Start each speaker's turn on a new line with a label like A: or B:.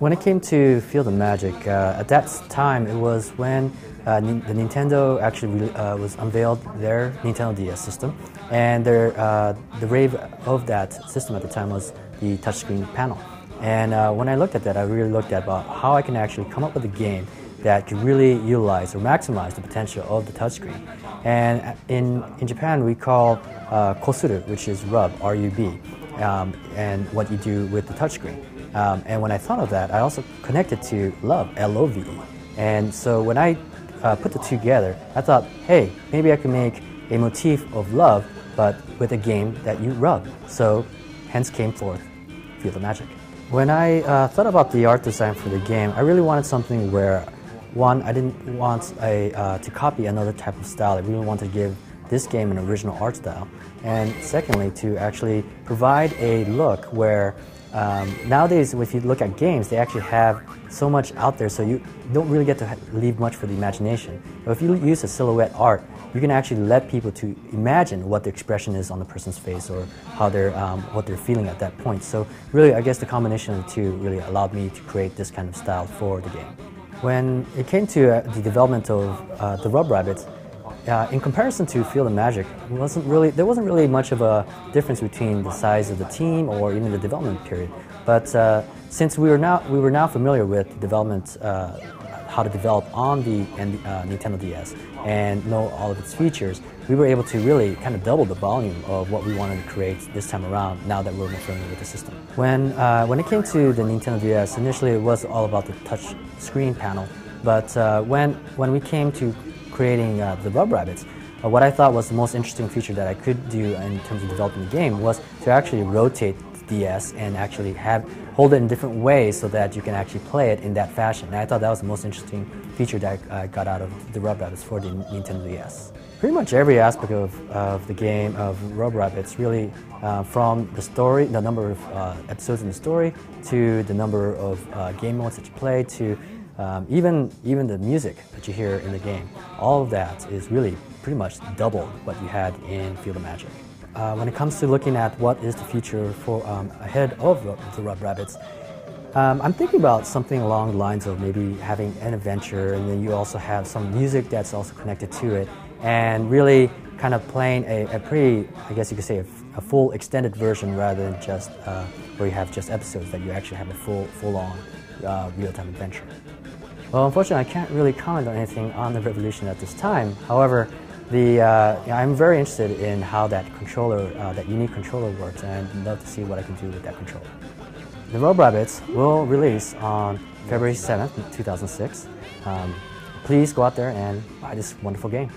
A: When it came to Field of Magic, at that time it was when the Nintendo actually was unveiled their Nintendo DS system, and the rave of that system at the time was the touchscreen panel. And when I looked at that, I really looked at about how I can actually come up with a game that could really utilize or maximize the potential of the touchscreen. And in Japan, we call kosuru, which is rub, R-U-B, and what you do with the touchscreen. And when I thought of that, I also connected to love, L-O-V-E. And so when I put the two together, I thought, hey, maybe I could make a motif of love, but with a game that you rub. So hence came forth Field of Magic. When I thought about the art design for the game, I really wanted something where, one, I didn't want to copy another type of style. I really wanted to give this game an original art style. And secondly, to actually provide a look where nowadays, if you look at games, they actually have so much out there, so you don't really get to leave much for the imagination. But if you use a silhouette art, you can actually let people to imagine what the expression is on the person's face or how what they're feeling at that point. So really, I guess the combination of the two really allowed me to create this kind of style for the game. When it came to the development of the Rub Rabbits, in comparison to Field of Magic, there wasn't really much of a difference between the size of the team or even the development period. But since we were now familiar with the development, how to develop on the Nintendo DS and know all of its features, we were able to really kind of double the volume of what we wanted to create this time around, now that we're more familiar with the system. When it came to the Nintendo DS, initially it was all about the touch screen panel, but when we came to creating the Rub Rabbits, what I thought was the most interesting feature that I could do in terms of developing the game was to actually rotate the DS and actually hold it in different ways so that you can actually play it in that fashion. And I thought that was the most interesting feature that I got out of the Rub Rabbits for the Nintendo DS. Pretty much every aspect of the game of Rub Rabbits, really, from the story, the number of episodes in the story, to the number of game modes that you play, to even the music that you hear in the game, all of that is really pretty much double what you had in Field of Magic. When it comes to looking at what is the future for ahead of the Rub Rabbits, I'm thinking about something along the lines of maybe having an adventure, and then you also have some music that's also connected to it, and really kind of playing a pretty, I guess you could say, a full extended version rather than just where you have just episodes, that you actually have a full-on real-time adventure. Well, unfortunately, I can't really comment on anything on the Revolution at this time. However, I'm very interested in how that controller, that unique controller works, and I'd love to see what I can do with that controller. The Rub Rabbits will release on February 7th, 2006. Please go out there and buy this wonderful game.